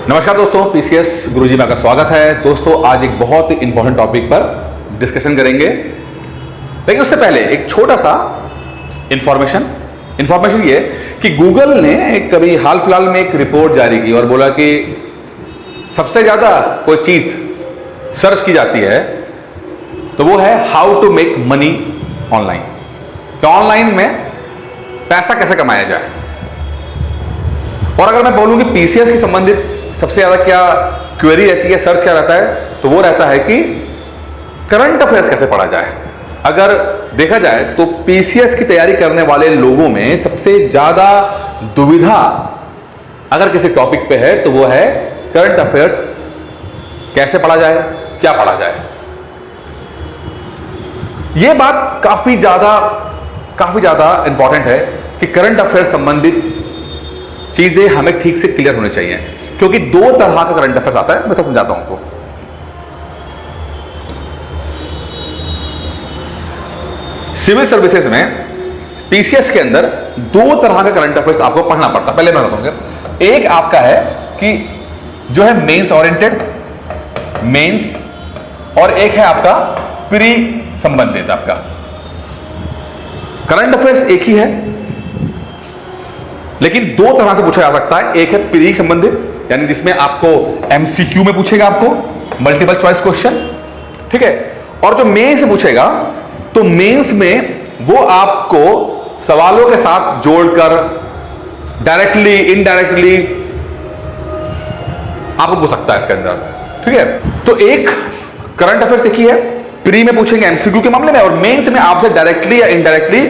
नमस्कार दोस्तों, पीसीएस गुरुजी में आपका स्वागत है। दोस्तों आज एक बहुत ही इंपॉर्टेंट टॉपिक पर डिस्कशन करेंगे, लेकिन उससे पहले एक छोटा सा इंफॉर्मेशन ये कि गूगल ने एक कभी हाल फिलहाल में एक रिपोर्ट जारी की और बोला कि सबसे ज्यादा कोई चीज सर्च की जाती है तो वो है how to make money online. तो ऑनलाइन में पैसा कैसे कमाया जाए। और अगर मैं बोलूं कि पीसीएस की संबंधित सबसे ज्यादा क्या क्वेरी रहती है, सर्च क्या रहता है, तो वो रहता है कि करंट अफेयर्स कैसे पढ़ा जाए। अगर देखा जाए तो पीसीएस की तैयारी करने वाले लोगों में सबसे ज्यादा दुविधा अगर किसी टॉपिक पे है तो वो है करंट अफेयर्स कैसे पढ़ा जाए, क्या पढ़ा जाए। यह बात काफी ज्यादा इंपॉर्टेंट है कि करंट अफेयर्स संबंधित चीजें हमें ठीक से क्लियर होनी चाहिए, क्योंकि दो तरह का करंट अफेयर्स आता है। मैं तो समझाता हूं आपको। सिविल सर्विसेज में पीसीएस के अंदर दो तरह का करंट अफेयर्स आपको पढ़ना पड़ता है। पहले मैं बताऊंगा, एक आपका है कि जो है मेंस ओरिएंटेड, मेंस, और एक है आपका प्री संबंधित। आपका करंट अफेयर्स एक ही है, लेकिन दो तरह से पूछा जा सकता है। एक है प्री संबंधित, यानी जिसमें आपको एमसीक्यू में पूछेगा, आपको मल्टीपल चॉइस क्वेश्चन, ठीक है। और जो मेंस से पूछेगा तो मेंस में वो आपको सवालों के साथ जोड़कर डायरेक्टली इनडायरेक्टली आपको पूछ सकता है इसके अंदर, ठीक है। तो एक करंट अफेयर्स एक ही है, प्री में पूछेंगे एमसीक्यू के मामले में, और मेंस में आपसे डायरेक्टली या इनडायरेक्टली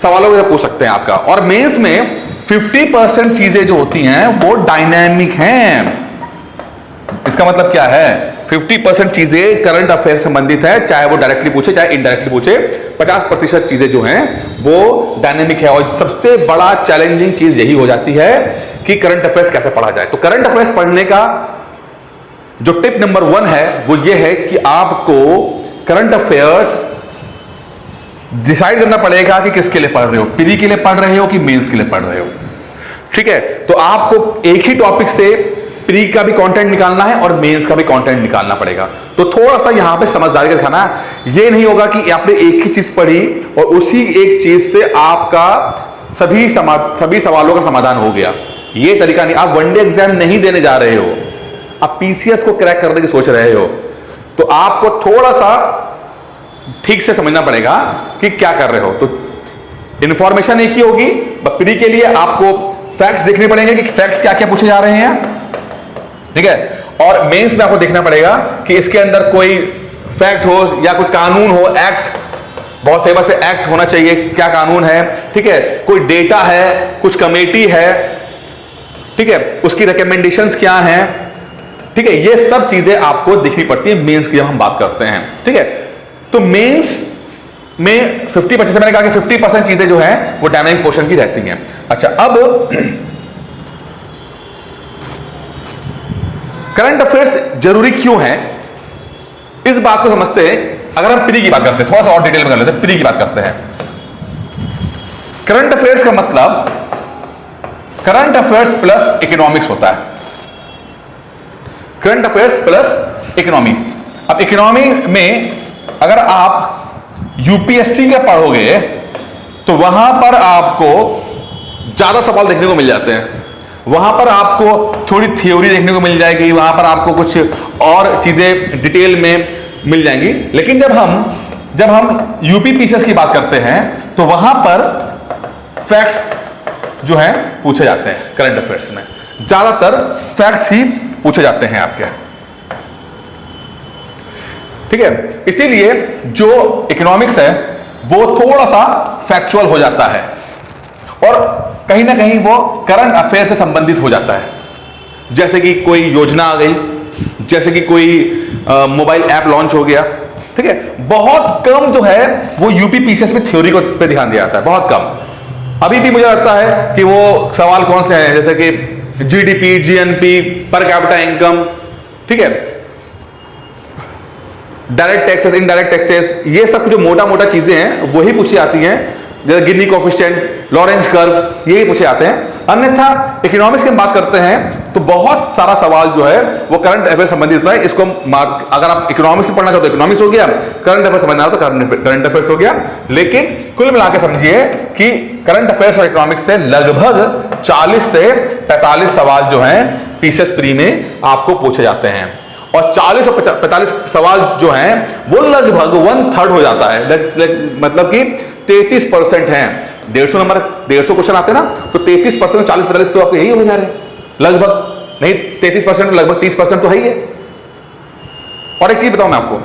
सवालों से पूछ सकते हैं आपका। और मेंस में 50% चीजें जो होती हैं वो डायनामिक हैं। इसका मतलब क्या है, 50% चीजें करंट अफेयर संबंधित है, चाहे वो डायरेक्टली पूछे चाहे इनडायरेक्टली पूछे। 50% चीजें जो हैं वो डायनामिक है। और सबसे बड़ा चैलेंजिंग चीज यही हो जाती है कि करंट अफेयर्स कैसे पढ़ा जाए। तो करंट अफेयर्स पढ़ने का जो टिप नंबर 1 है वो ये है कि आपको करंट अफेयर्स डिसाइड करना पड़ेगा कि किसके लिए पढ़ रहे हो, प्री के लिए पढ़ रहे हो कि मेंस के लिए पढ़ रहे हो, ठीक है। तो आपको एक ही टॉपिक से प्री का भी कंटेंट निकालना है और मेंस का भी कंटेंट निकालना पड़ेगा। तो थोड़ा सा यहां पे समझदारी का दिखाना। ये नहीं होगा कि आपने एक ही चीज पढ़ी और उसी एक चीज से आपका सभी सवालों का समाधान हो गया। ये तरीका नहीं। आप वनडे एग्जाम नहीं देने जा रहे हो, आप पीसीएस को क्रैक करने की सोच रहे हो, तो आपको थोड़ा सा ठीक से समझना पड़ेगा कि क्या कर रहे हो। तो इंफॉर्मेशन एक ही होगी, प्री के लिए आपको फैक्ट्स देखने पड़ेंगे कि फैक्ट्स क्या क्या पूछे जा रहे हैं, ठीक है। और मेंस में आपको देखना पड़ेगा कि इसके अंदर कोई फैक्ट हो या कोई कानून हो, एक्ट, बहुत फेमस है एक्ट होना चाहिए, क्या कानून है, ठीक है। कोई डेटा है, कुछ कमेटी है, ठीक है, उसकी रिकमेंडेशंस क्या हैं, ठीक है। ये सब चीजें आपको देखनी पड़ती है मेंस की जब हम बात करते हैं, ठीक है। तो मेंस में 50% मैंने कहा कि 50% चीजें जो हैं वो डायनामिक पोर्शन की रहती हैं। अच्छा, अब करंट अफेयर्स जरूरी क्यों है, इस बात को समझते हैं। अगर हम प्री की बात करते हैं, थोड़ा सा और डिटेल में कर लेते हैं, प्री की बात करते हैं। करंट अफेयर्स का मतलब करंट अफेयर्स प्लस इकोनॉमिक्स होता है। Current affairs plus economy. अब इकोनॉमी में अगर आप यूपीएससी का पढ़ोगे तो वहां पर आपको ज्यादा सवाल देखने को मिल जाते हैं, वहां पर आपको थोड़ी थ्योरी देखने को मिल जाएगी, वहां पर आपको कुछ और चीजें डिटेल में मिल जाएंगी। लेकिन जब हम यूपी पीसीएस की बात करते हैं तो वहां पर फैक्ट्स जो हैं पूछे जाते हैं। करंट अफेयर्स में ज्यादातर फैक्ट्स ही पूछे जाते हैं आपके, ठीक है। इसीलिए जो इकोनॉमिक्स है वो थोड़ा सा फैक्चुअल हो जाता है और कहीं ना कहीं वो करंट अफेयर से संबंधित हो जाता है। जैसे कि कोई योजना आ गई, जैसे कि कोई मोबाइल ऐप लॉन्च हो गया, ठीक है। बहुत कम जो है वो यूपी पीसीएस में थ्योरी को पे ध्यान दिया जाता है, बहुत कम। अभी भी मुझे लगता है कि वो सवाल कौन से हैं, जैसे कि GDP, GNP, per capita income, ठीक है, डायरेक्ट टैक्सेस, इनडायरेक्ट टैक्सेस, ये सब जो मोटा मोटा चीजें हैं वही पूछी जाती हैं। जैसे गिनी कोएफिशिएंट, लॉरेंज कर्व, यही पूछे जाते हैं। अन्यथा इकोनॉमिक्स की हम बात करते हैं तो बहुत सारा सवाल जो है वो करंट अफेयर संबंधित होता है। इसको अगर आप इकोनॉमिक्स से पढ़ना चाहते हो इकोनॉमिक्स हो गया, करंट अफेयर समझना हो तो करंट अफेयर्स हो गया। लेकिन कुल मिलाकर समझिए कि करंट अफेयर्स और इकोनॉमिक्स से लगभग 40 से 45 सवाल जो हैं पीसीएस प्री में आपको पूछे जाते हैं, और 40 और 45 सवाल जो हैं वो लगभग 1/3 हो जाता है, मतलब कि 33% हैं। 150 नंबर 150 क्वेश्चन आते हैं ना, तो 33% 40-45 तो आपके यही हो जा रहे हैं लगभग, नहीं 33% लगभग 30% तो है ही है। और एक चीज बताऊं मैं आपको,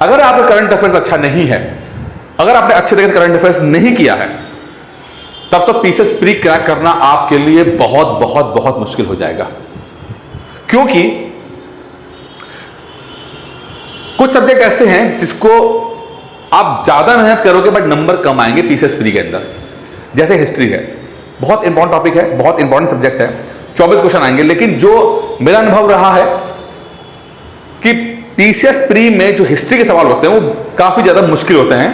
अगर आपका करंट अफेयर्स अच्छा नहीं है, अगर आपने अच्छे तरीके से करंट अफेयर्स नहीं किया है, तब तो पीसीएस प्री क्रैक करना आपके लिए बहुत बहुत बहुत मुश्किल हो जाएगा। क्योंकि कुछ सब्जेक्ट ऐसे हैं जिसको आप ज्यादा मेहनत करोगे बट नंबर कम आएंगे पीसीएस प्री के अंदर। जैसे हिस्ट्री है, बहुत इंपॉर्टेंट टॉपिक है, बहुत इंपॉर्टेंट सब्जेक्ट है, 24 क्वेश्चन आएंगे। लेकिन जो मेरा अनुभव रहा है कि पीसीएस प्री में जो हिस्ट्री के सवाल होते हैं वो काफी ज्यादा मुश्किल होते हैं,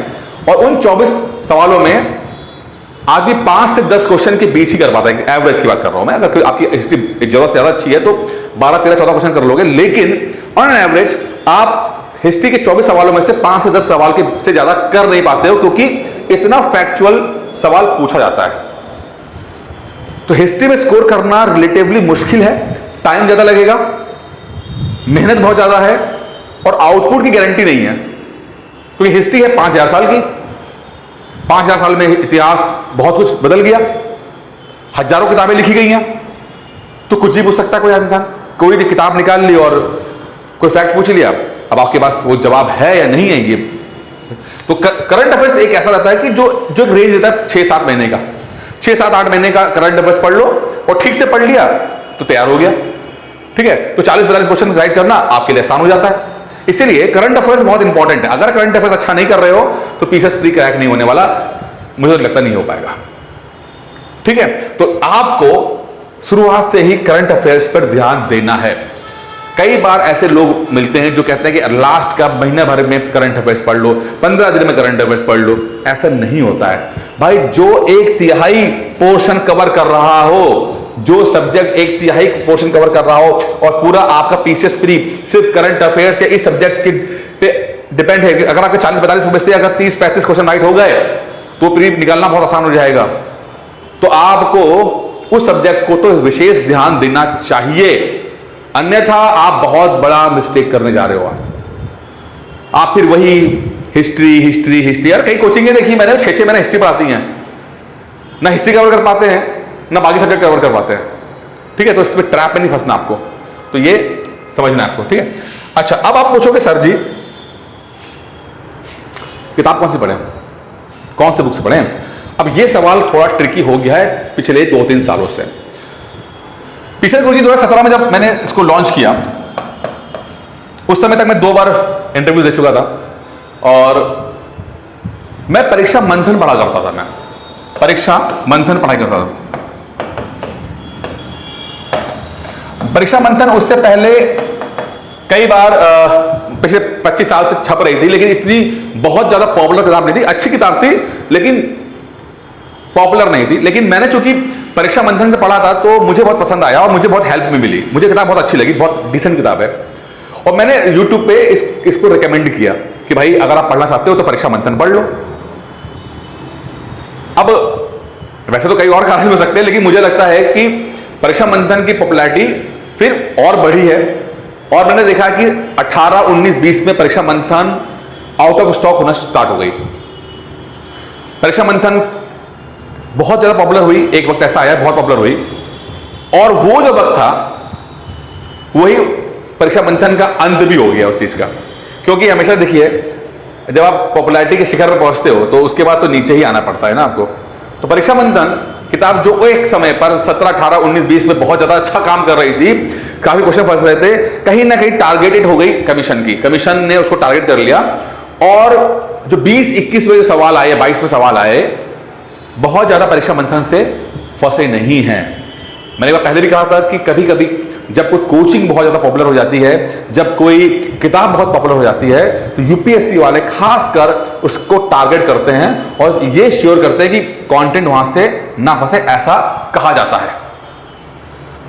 और उन 24 सवालों में आदमी 5 से 10 क्वेश्चन के बीच ही कर पाता है। एवरेज की बात कर रहा हूं मैं, अगर कोई आपकी हिस्ट्री जरूरत से ज्यादा अच्छी है तो 12, 13, 14 क्वेश्चन कर लोगे। लेकिन ऑन एवरेज आप हिस्ट्री के 24 सवालों में से 5 से 10 सवाल के से ज्यादा कर नहीं पाते हो, क्योंकि इतना फैक्चुअल सवाल पूछा जाता है। तो हिस्ट्री में स्कोर करना रिलेटिवली मुश्किल है, टाइम ज्यादा लगेगा, मेहनत बहुत ज्यादा है, और आउटपुट की गारंटी नहीं है। क्योंकि हिस्ट्री है 5000 साल की, 5000 साल में इतिहास बहुत कुछ बदल गया, हजारों किताबें लिखी गई हैं, तो कुछ भी पूछ सकता है कोई इंसान। कोई भी किताब निकाल ली और कोई फैक्ट पूछ लिया, अब आपके पास वो जवाब है या नहीं है ये। तो करंट अफेयर्स एक ऐसा रहता है कि जो रेंज देता है 6-7 महीने का, 6-7-8 महीने का करंट अफेयर्स पढ़ लो, और ठीक से पढ़ लिया तो तैयार हो गया। ठीक है, तो 40-45 क्वेश्चन राइट करना आपके लिए आसान हो जाता है। इसीलिए करंट अफेयर्स बहुत इंपॉर्टेंट है। अगर करंट अफेयर्स अच्छा नहीं कर रहे हो तो पीसीएस प्री क्रैक नहीं होने वाला, मुझे लगता नहीं हो पाएगा। ठीक है, तो आपको शुरुआत से ही करंट अफेयर्स पर ध्यान देना है। कई बार ऐसे लोग मिलते हैं जो कहते हैं कि लास्ट का महीना भर में करंट अफेयर्स पढ़ लो, 15 दिन में करंट अफेयर्स पढ़ लो। ऐसा नहीं होता है भाई। जो 1/3 पोर्शन कवर कर रहा हो, जो सब्जेक्ट 1/3 पोर्शन कवर कर रहा हो, और पूरा आपका पीसीएस प्री सिर्फ करंट अफेयर्स या इस सब्जेक्ट पे डिपेंड है, अगर आपके 40-45 में से अगर 30-35 क्वेश्चन राइट हो गए तो प्री निकालना बहुत आसान हो जाएगा। तो आपको उस सब्जेक्ट को तो विशेष ध्यान देना चाहिए, अन्यथा आप बहुत बड़ा मिस्टेक करने जा रहे हो। आप फिर वही हिस्ट्री यार, कई कोचिंगें देखी मैंने, 6-6 महीने हिस्ट्री पढ़ाती हैं, ना हिस्ट्री कवर कर पाते हैं ना बाकी सब्जेक्ट कवर कर पाते हैं। ठीक है, तो इसमें ट्रैप में नहीं फंसना आपको, तो ये समझना है आपको। ठीक है, अच्छा अब आप पूछोगे सर जी किताब कौन सी पढ़े, कौन से बुक से पढ़े। अब ये सवाल थोड़ा ट्रिकी हो गया है पिछले 2-3 सालों से। पिछले 2017 में जब मैंने इसको लॉन्च किया, उस समय तक मैं 2 बार इंटरव्यू दे चुका था, और मैं परीक्षा मंथन पढ़ा करता था। मैं परीक्षा मंथन पढ़ाई करता था। परीक्षा मंथन उससे पहले कई बार पिछले 25 साल से छप रही थी, लेकिन इतनी बहुत ज्यादा पॉपुलर किताब नहीं थी। अच्छी किताब थी लेकिन पॉपुलर नहीं थी। लेकिन मैंने चूंकि परीक्षा मंथन से पढ़ा था तो मुझे बहुत पसंद आया और मुझे बहुत हेल्प भी मिली। मुझे किताब बहुत अच्छी लगी, बहुत डिसेंट किताब है, और मैंने यूट्यूब पे इसको रिकमेंड किया कि भाई अगर आप पढ़ना चाहते हो तो परीक्षा मंथन पढ़ लो। अब वैसे तो कई और कारण हो सकते हैं, लेकिन मुझे लगता है कि परीक्षा मंथन की पॉपुलैरिटी फिर और बढ़ी है, और मैंने देखा कि 18, 19, 20 में परीक्षा मंथन आउट ऑफ स्टॉक होना स्टार्ट हो गई। परीक्षा मंथन बहुत ज्यादा पॉपुलर हुई, एक वक्त ऐसा आया बहुत पॉपुलर हुई, और वो जो वक्त था वही परीक्षा मंथन का अंत भी हो गया उस चीज का। क्योंकि हमेशा देखिए जब आप पॉपुलैरिटी के शिखर पर पहुंचते हो तो उसके बाद तो नीचे ही आना पड़ता है ना आपको। तो परीक्षा मंथन किताब जो एक समय पर 17, 18, 19, 20 में बहुत ज्यादा अच्छा काम कर रही थी, काफी क्वेश्चन फंस रहे थे, कहीं ना कहीं टारगेटेड हो गई कमीशन ने उसको टारगेट कर लिया, और जो 20, 21 में जो सवाल आए, 22 में सवाल आए, बहुत ज्यादा परीक्षा मंथन से फंसे नहीं हैं। मैंने पहले भी कहा था कि कभी कभी जब कोई कोचिंग बहुत ज्यादा पॉपुलर हो जाती है, जब कोई किताब बहुत पॉपुलर हो जाती है, तो यूपीएससी वाले खासकर उसको टारगेट करते हैं और ये श्योर करते हैं कि कंटेंट वहां से ना फंसे, ऐसा कहा जाता है।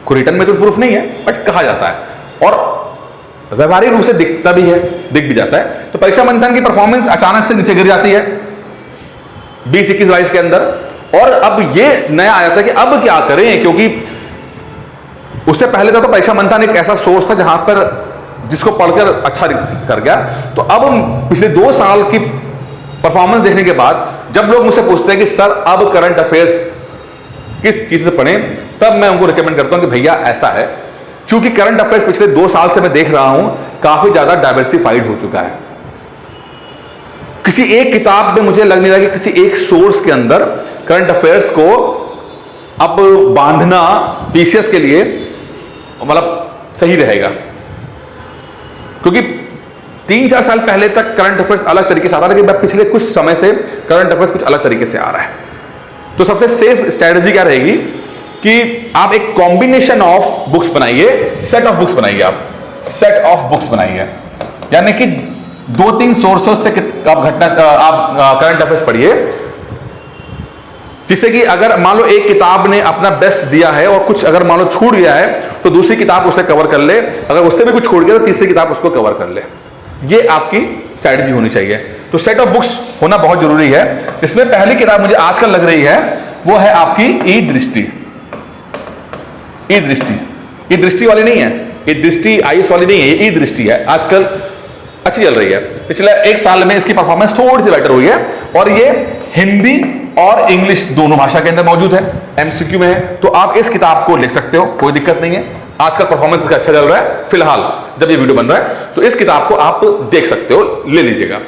कोई रिटर्न में तो प्रूफ नहीं है, बट कहा जाता है और व्यवहारिक रूप से दिखता भी है, दिख भी जाता है। तो परीक्षा मंथन की परफॉर्मेंस अचानक से नीचे गिर जाती है 20-21-22 के अंदर, और अब ये नया आया था कि अब क्या करें, क्योंकि उससे पहले तो परीक्षा मंथन एक ऐसा सोर्स था जहां पर जिसको पढ़कर अच्छा कर गया। तो अब पिछले 2 साल की परफॉर्मेंस देखने के बाद जब लोग मुझसे पूछते हैं कि सर अब करंट अफेयर्स किस चीज से पढ़ें, तब मैं उनको रिकमेंड करता हूं कि भैया ऐसा है, क्योंकि करंट अफेयर्स पिछले 2 साल से मैं देख रहा हूं काफी ज्यादा डाइवर्सिफाइड हो चुका है। किसी एक किताब में मुझे लग नहीं रहा कि किसी एक सोर्स के अंदर करंट अफेयर्स को अब बांधना पीसीएस के लिए मतलब सही रहेगा, क्योंकि 3-4 साल पहले तक करंट अफेयर्स अलग तरीके से आता था, लेकिन पिछले कुछ समय से करंट अफेयर्स कुछ अलग तरीके से आ रहा है। तो सबसे सेफ स्ट्रेटजी क्या रहेगी कि आप एक कॉम्बिनेशन ऑफ बुक्स बनाइए, सेट ऑफ बुक्स बनाइए, आप सेट ऑफ बुक्स बनाइए, यानी कि 2-3 सोर्सेस से आप करंट अफेयर्स पढ़िए, जिससे कि अगर मान लो एक किताब ने अपना बेस्ट दिया है और कुछ अगर मान लो छूट गया है तो दूसरी किताब उसे कवर कर ले, अगर उससे भी कुछ छूट गया तो तीसरी किताब उसको कवर कर ले। ये आपकी स्ट्रैटेजी होनी चाहिए। तो सेट ऑफ बुक्स होना बहुत जरूरी है। इसमें पहली किताब मुझे आजकल लग रही है वो है आपकी ई दृष्टि। ई दृष्टि, ई दृष्टि वाली नहीं है, ई दृष्टि आईएएस वाली नहीं है, ये ई दृष्टि है, आजकल अच्छी चल रही है। पिछले 1 साल में इसकी परफॉर्मेंस थोड़ी सी बेटर हुई है और ये हिंदी और इंग्लिश दोनों भाषा के अंदर मौजूद है, एमसीक्यू में है। तो आप इस किताब को लिख सकते हो, कोई दिक्कत नहीं है। आजकल परफॉर्मेंस इसका अच्छा चल रहा है फिलहाल जब ये वीडियो बन रहा है, तो इस किताब को आप देख सकते हो, ले लीजिएगा।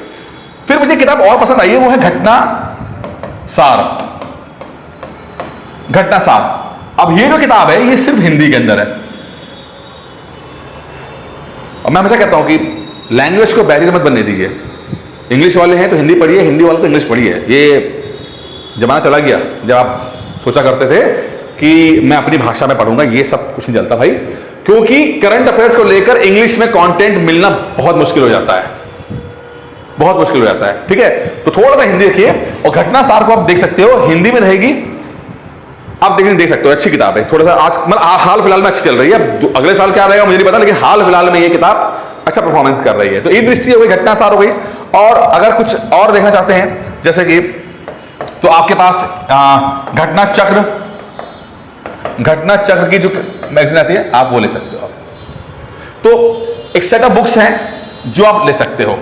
फिर मुझे किताब और पसंद आई है, वो है घटना सार। घटना सार। अब ये जो किताब है ये सिर्फ हिंदी के अंदर है, और मैं हमेशा कहता हूं कि लैंग्वेज को बैरियर मत बनने दीजिए। इंग्लिश वाले हैं तो हिंदी पढ़िए, हिंदी वाले तो इंग्लिश पढ़िए। ये जमाना चला गया जब आप सोचा करते थे कि मैं अपनी भाषा में पढ़ूंगा, ये सब कुछ नहीं चलता भाई, क्योंकि करंट अफेयर्स को लेकर इंग्लिश में कंटेंट मिलना बहुत मुश्किल हो जाता है, बहुत मुश्किल हो जाता है। ठीक है, तो थोड़ा सा हिंदी देखिए, और घटना सार को आप देख सकते हो, हिंदी में रहेगी, आप देख सकते हो, अच्छी किताब है। थोड़ा सा आज मतलब हाल फिलहाल में अच्छी चल रही है, अगले साल क्या रहेगा मुझे नहीं पता, लेकिन हाल फिलहाल में ये किताब अच्छा परफॉर्मेंस कर रही है। तो ई दृष्टि हो गई, घटना सार हो गई। और अगर कुछ और देखना चाहते हैं जैसे कि, तो आपके पास घटना चक्र, घटना चक्र की जो मैगजीन आती है आप वो ले सकते हो। तो एक सेट ऑफ बुक्स हैं जो आप ले सकते हो,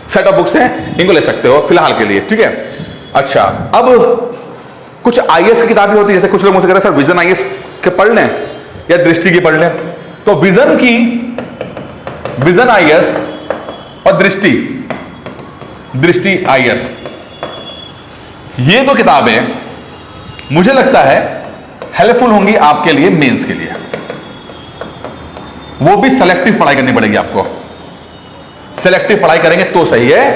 सेट ऑफ बुक्स हैं, इनको ले सकते हो फिलहाल के लिए। ठीक है, अच्छा, अब कुछ आईएएस की किताबें होती है, जैसे कुछ लोग मुझसे कह रहे हैं सर विजन आईएएस के पढ़ लें या दृष्टि की पढ़ लें। तो विजन की, विजन आईएएस और दृष्टि, दृष्टि आईएएस, ये दो किताबें मुझे लगता है हेल्पफुल होंगी आपके लिए मेंस के लिए। वो भी सेलेक्टिव पढ़ाई करनी पड़ेगी आपको, सेलेक्टिव पढ़ाई करेंगे तो सही है।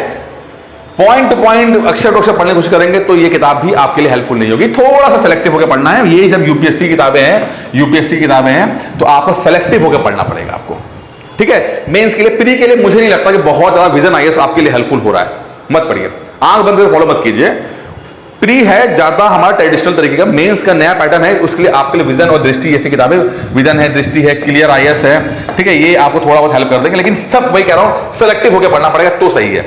पॉइंट टू पॉइंट अक्षर टू अक्षर पढ़ने की कोशिश करेंगे तो ये किताब भी आपके लिए हेल्पफुल नहीं होगी। थोड़ा सा सेलेक्टिव होकर पढ़ना है। ये जब यूपीएससी किताबें हैं, यूपीएससी किताबें हैं, तो आपको सेलेक्टिव होकर पढ़ना पड़ेगा आपको। ठीक है, मेंस के लिए, प्री के लिए मुझे नहीं लगता कि बहुत ज्यादा विजन आईएएस आपके लिए हेल्पफुल हो रहा है। मत पढ़िए, आंख बंद करके फॉलो मत कीजिए। प्री है ज्यादा हमारा ट्रेडिशनल तरीके का, मेंस का नया पैटर्न है, उसके लिए आपके लिए विजन और दृष्टि जैसी किताबें, विजन है, दृष्टि है, क्लियर आईएएस है, ठीक है, ये आपको थोड़ा बहुत हेल्प कर देंगे। लेकिन सब वही कह रहा हूं, सेलेक्टिव होकर पढ़ना पड़ेगा तो सही है।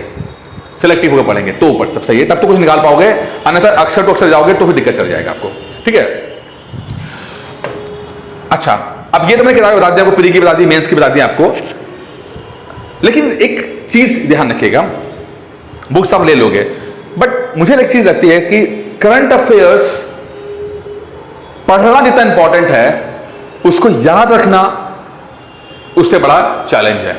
सेलेक्टिव होकर पढ़ेंगे तो पढ़ सब सही है, तब तो कुछ निकाल पाओगे, अन्यथा अक्षर टू अक्षर जाओगे तो फिर दिक्कत कर जाएगा आपको। ठीक है, अच्छा, अब ये तो मैंने किताबें बता दी आपको, प्री की बता दी, मेंस की बता दी आपको। लेकिन एक चीज ध्यान रखिएगा, बुक्स आप ले लोगे, बट मुझे एक चीज लगती है कि करंट अफेयर्स पढ़ना जितना इंपॉर्टेंट है, उसको याद रखना उससे बड़ा चैलेंज है।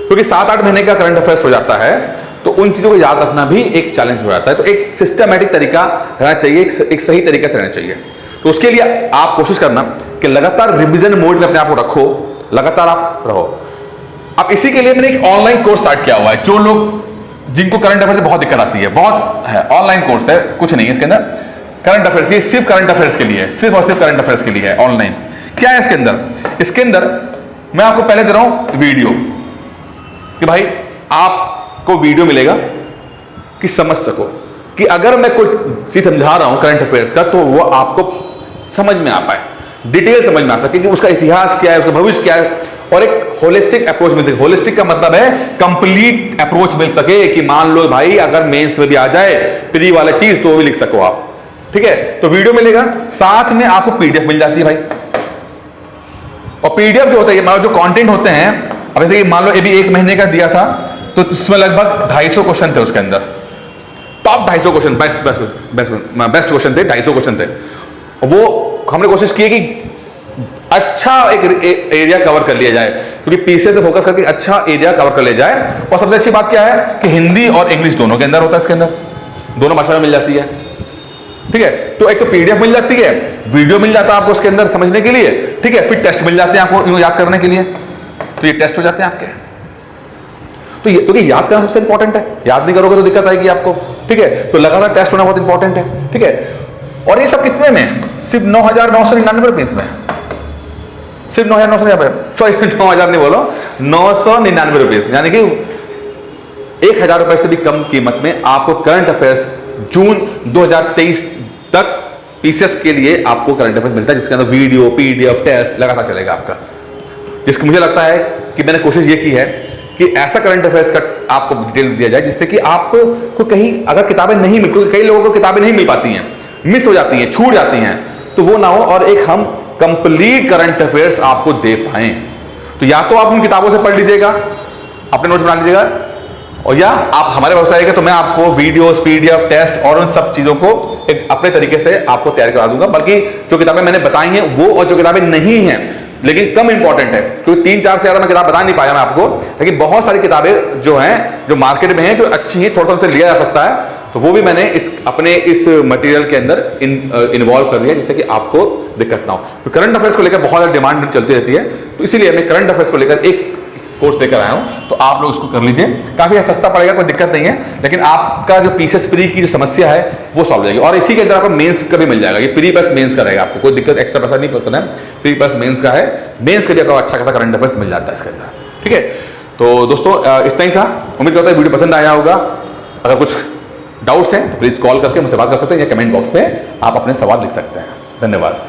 क्योंकि 7-8 महीने का करंट अफेयर्स हो जाता है, तो उन चीजों को याद रखना भी एक चैलेंज हो जाता है। तो एक सिस्टमैटिक तरीका रहना चाहिए, एक सही तरीका से रहना चाहिए। तो उसके लिए आप कोशिश करना कि लगातार रिवीजन मोड में अपने आप को रखो, लगातार आप रहो। अब इसी के लिए मैंने एक ऑनलाइन कोर्स स्टार्ट किया हुआ है। जो लोग जिनको करंट अफेयर से बहुत दिक्कत आती है, बहुत है, ऑनलाइन कोर्स है, कुछ नहीं है इसके अंदर, करंट अफेयर्स, ये सिर्फ करंट अफेयर्स के लिए है, सिर्फ और सिर्फ करंट अफेयर्स के लिए है ऑनलाइन। क्या है इसके अंदर? इसके अंदर मैं आपको पहले दे रहा हूं वीडियो, कि भाई आपको वीडियो मिलेगा कि समझ सको कि अगर मैं कोई चीज समझा रहा हूं करंट अफेयर्स का, तो वो आपको समझ में आ पाए। डिटेल समझ में आ सके कि उसका इतिहास क्या है, उसका भविष्य क्या है, और एक होलिस्टिक अप्रोच मिल सके। होलिस्टिक का मतलब है कंप्लीट अप्रोच मिल सके कि मान लो भाई अगर मेंस में भी आ जाए प्री वाला चीज तो वो भी लिख सको आप, ठीक है। तो वीडियो मिलेगा, साथ में आपको पीडीएफ मिल जाती है भाई। और पीडीएफ जो होता है, मान लो जो कंटेंट होते हैं, अब जैसे मान लो अभी 1 महीने का दिया था तो इसमें लगभग 250 क्वेश्चन थे उसके अंदर, टॉप 250 क्वेश्चन, बेस्ट क्वेश्चन थे, 250 क्वेश्चन थे। वो हमने कोशिश की कि अच्छा एक एरिया कवर कर लिया जाए, क्योंकि पीसीएस से फोकस करके अच्छा एरिया कवर कर लिया जाए। और सबसे अच्छी बात क्या है कि हिंदी और इंग्लिश दोनों के अंदर होता है, इसके अंदर दोनों भाषा में मिल जाती है, ठीक है। तो एक तो पीडीएफ मिल जाती है, वीडियो मिल जाता है आपको उसके अंदर समझने के लिए, ठीक है। फिर टेस्ट मिल जाते हैं आपको याद करने के लिए, तो ये टेस्ट हो जाते हैं आपके। तो ये क्योंकि याद करना सबसे इंपॉर्टेंट है, याद नहीं करोगे तो दिक्कत आएगी आपको, ठीक है। तो लगातार टेस्ट होना बहुत इंपॉर्टेंट है, ठीक है। और ये सब कितने में? सिर्फ 9,999 रुपीज में, सिर्फ 9,999, सॉरी 9,000 नहीं बोलो, 999 रुपीज, यानी कि 1,000 रुपए से भी कम कीमत में आपको करंट अफेयर्स जून 2023 तक पीसीएस के लिए आपको करंट अफेयर्स मिलता है, जिसके अंदर वीडियो, पीडीएफ, टेस्ट लगातार चलेगा आपका। जिसकी मुझे लगता है कि मैंने कोशिश ये की है कि ऐसा करंट अफेयर्स का आपको डिटेल दिया जाए जिससे कि आपको कहीं अगर किताबें नहीं मिल, क्योंकि कई लोगों को किताबें नहीं मिल पाती हैं, मिस हो जाती हैं, छूट जाती हैं, तो वो ना हो और एक हम कंप्लीट करंट अफेयर्स आपको दे पाए। तो या तो आप उन किताबों से पढ़ लीजिएगा, अपने नोट्स बना लीजिएगा, और या आप हमारे वेबसाइट आएंगे तो मैं आपको वीडियोस, पीडीएफ, टेस्ट और उन सब चीजों को एक अपने तरीके से आपको तैयार करा दूंगा। बल्कि जो किताबें मैंने बताई हैं वो, और जो किताबें नहीं हैं लेकिन कम इंपॉर्टेंट है, क्योंकि 3-4 से ज्यादा मैं किताब बता नहीं पाया मैं आपको, लेकिन बहुत सारी किताबें जो हैं, जो मार्केट में हैं, जो अच्छी हैं, थोड़ा सा उनसे लिया जा सकता है, तो वो भी मैंने अपने इस मटेरियल के अंदर इन्वॉल्व कर दिया, जिससे कि आपको दिक्कत ना हो। तो करंट अफेयर्स को लेकर बहुत ज्यादा डिमांड चलती रहती है, तो इसीलिए मैं करंट अफेयर्स को लेकर एक कोर्स लेकर आया हूं, तो आप लोग इसको कर लीजिए। काफी सस्ता पड़ेगा, कोई दिक्कत नहीं है, लेकिन आपका जो पीसीएस प्री की जो समस्या है वो सॉल्व हो जाएगी। और इसी के अंदर आपको मेंस का भी मिल जाएगा, ये प्री प्लस मेंस का रहेगा, आपको कोई दिक्कत एक्स्ट्रा पैसा नहीं पड़ता है, प्री प्लस मेंस का है। मेंस के लिए आपको अच्छा खासा करंट अफेयर्स मिल जाता है इसके अंदर, ठीक है। तो दोस्तों इतना ही था, उम्मीद करता है वीडियो पसंद आया होगा। अगर कुछ डाउट्स हैं तो प्लीज कॉल करके मुझसे बात कर सकते हैं, या कमेंट बॉक्स में आप अपने सवाल लिख सकते हैं। धन्यवाद।